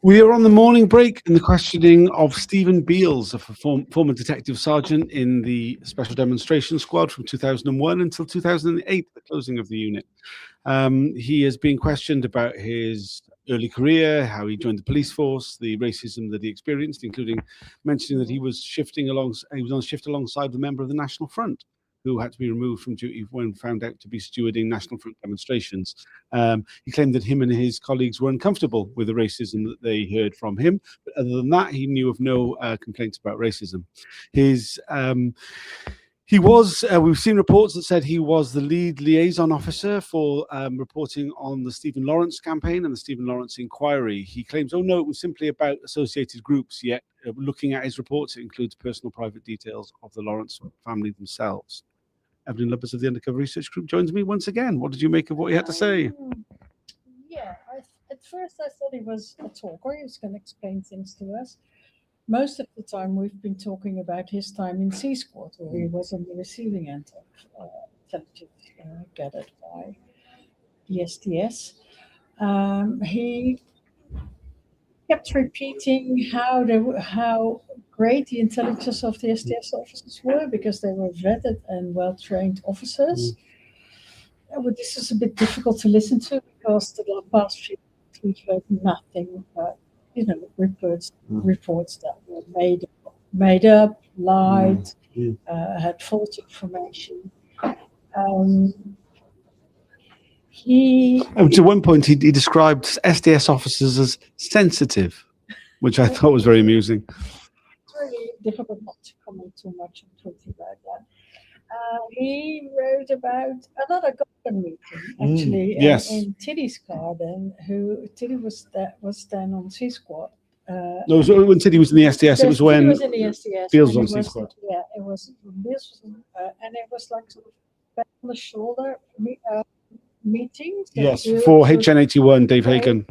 We are on the morning break in the questioning of Stephen Beels, a former detective sergeant in the Special Demonstration Squad from 2001 until 2008, the closing of the unit. He has been questioned about his early career, how he joined the police force, the racism that he experienced, including mentioning that he was on shift alongside the member of the National Front, who had to be removed from duty when found out to be stewarding National Front demonstrations. He claimed that him and his colleagues were uncomfortable with the racism that they heard from him, but other than that, he knew of no complaints about racism. His we've seen reports that said he was the lead liaison officer for reporting on the Stephen Lawrence campaign and the Stephen Lawrence inquiry. He claims, oh no, it was simply about associated groups, yet looking at his reports, it includes personal private details of the Lawrence family themselves. Evelyn Lubbers of the Undercover Research Group joins me once again. What did you make of what he had to say? Yeah, at first I thought he was a talker. He was going to explain things to us. Most of the time, we've been talking about his time in C Squad, where he was on the receiving end of intelligence gathered by the STS. He kept repeating how great the intelligence of the STS officers were because they were vetted and well trained officers. But this is a bit difficult to listen to because the past few months we've heard nothing but reports that were made up, lied, had false information. Um, he To one point, he described SDS officers as sensitive, which I thought was very amusing. It's really difficult not to comment too much on Twitter about that. He wrote about another garden meeting, actually, yes. in Tiddy's garden. Tiddy was then on C Squad. No, so when Tiddy was in the SDS, it was when Tiddy was in the SDS. Beels was on C Squad. Yeah, it was Beels, and it was like sort of back on the shoulder meetings. Yes, for HN81, Dave who Hagan.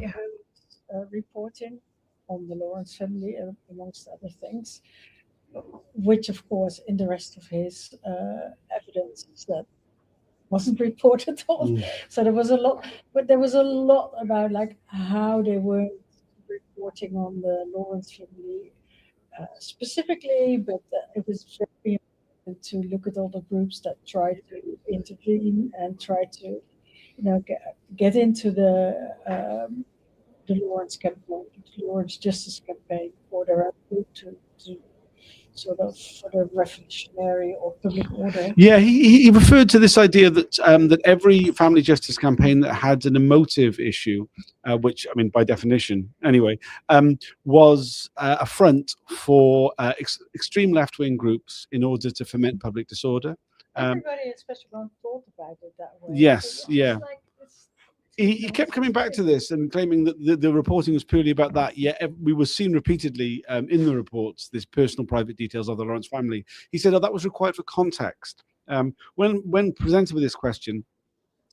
reporting on the Lawrence family, amongst other things, which, of course, in the rest of his evidence that wasn't reported on. So there was a lot, but there was a lot about like how they were reporting on the Lawrence family specifically, but it was very important to look at all the groups that tried to intervene and try to, get into the Lawrence campaign, the Lawrence Justice campaign for their group to sort of for the revolutionary or public order. Yeah, he referred to this idea that that every family justice campaign that had an emotive issue, which I mean by definition anyway, was a front for extreme left-wing groups in order to foment public disorder. Everybody, especially when thought about it that way. Yes, so yeah. Like He kept coming back to this and claiming that the reporting was purely about that. Yet we were seen repeatedly in the reports this personal private details of the Lawrence family. He said, "Oh, that was required for context." When presented with this question,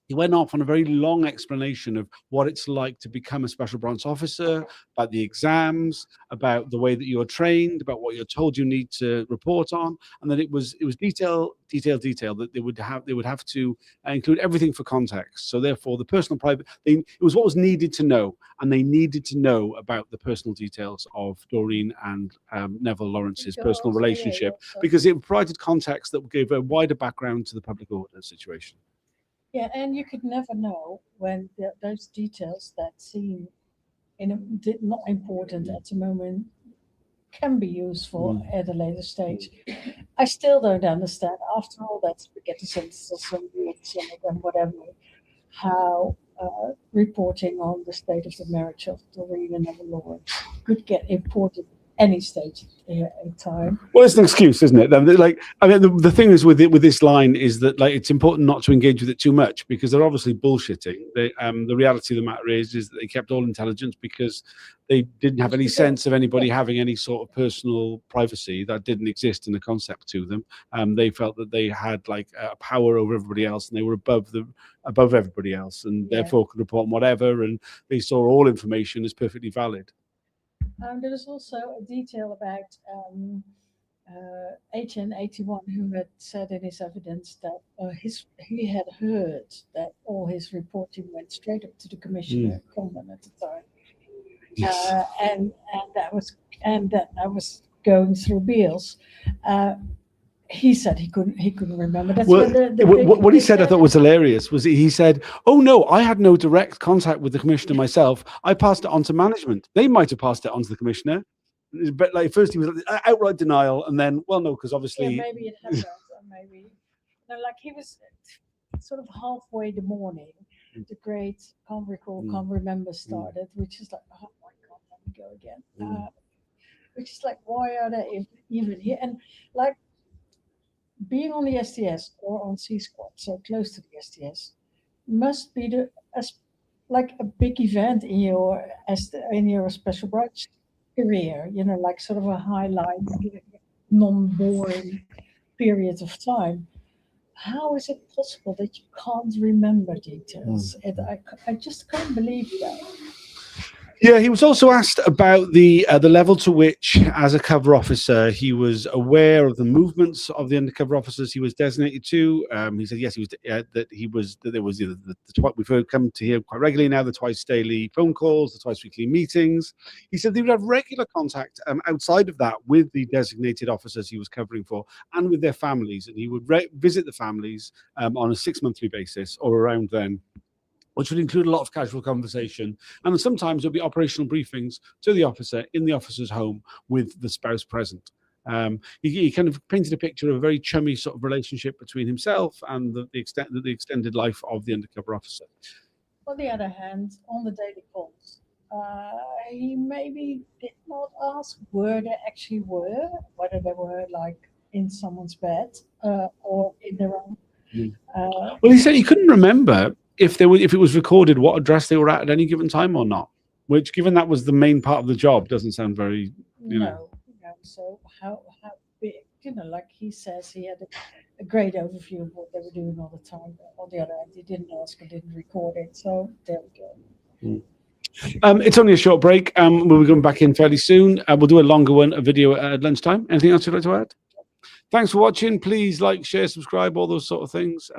he went off on a very long explanation of what it's like to become a special branch officer, about the exams, about the way that you are trained, about what you're told you need to report on, and that it was detail that they would have to include everything for context. So therefore, the personal private thing, it was what was needed to know, and they needed to know about the personal details of Doreen and Neville Lawrence's personal relationship because it provided context that gave a wider background to the public order situation. Yeah, and you could never know when those details that seem not important at the moment can be useful at a later stage. I still don't understand, after all that spaghetti sentences and whatever, how reporting on the state of the marriage of Doreen and Neville Lawrence could get imported any stage in time. Well, it's an excuse, isn't it? Like, I mean, the thing is with this line is that like it's important not to engage with it too much because they're obviously bullshitting. The reality of the matter is that they kept all intelligence because they didn't have any sense of anybody having any sort of personal privacy that didn't exist in the concept to them. They felt that they had like a power over everybody else, and they were above everybody else, and therefore could report on whatever. And they saw all information as perfectly valid. There was also a detail about HN81 who had said in his evidence that he had heard that all his reporting went straight up to the commissioner Coleman at the time. and that I was going through Beels. He said he couldn't remember. That's Well, when the what he big, said I thought was hilarious was he said, "Oh no, I had no direct contact with the commissioner myself. I passed it on to management. They might have passed it on to the commissioner." But like first he was outright denial, and then well, no, because obviously maybe it happened, or maybe no, like he was sort of halfway the morning. The great can't recall, can't remember started, which is like, oh my god, let me go again. Which is like, why are they even here? And like being on the STS or on C Squad, so close to the STS, must be like a big event in your special branch career. Like sort of a highlight, non-boring period of time. How is it possible that you can't remember details? I just can't believe that. Yeah, he was also asked about the level to which, as a cover officer, he was aware of the movements of the undercover officers he was designated to. He said yes, he was that there was we've heard come to hear quite regularly now the twice daily phone calls, the twice weekly meetings. He said they would have regular contact outside of that with the designated officers he was covering for and with their families, and he would visit the families on a 6-monthly basis or around then, which would include a lot of casual conversation. And sometimes there'll be operational briefings to the officer in the officer's home with the spouse present. He kind of painted a picture of a very chummy sort of relationship between himself and the extended life of the undercover officer. On the other hand, on the daily calls, he maybe did not ask where they actually were, whether they were like in someone's bed or in their own. Well, he said he couldn't remember if it was recorded what address they were at any given time or not, which, given that was the main part of the job, doesn't sound very, No. So how big, like he says he had a great overview of what they were doing all the time. But on the other hand, he didn't ask and didn't record it. So there we go. It's only a short break. We'll be going back in fairly soon. We'll do a longer one, a video at lunchtime. Anything else you'd like to add? Thanks for watching. Please like, share, subscribe, all those sort of things.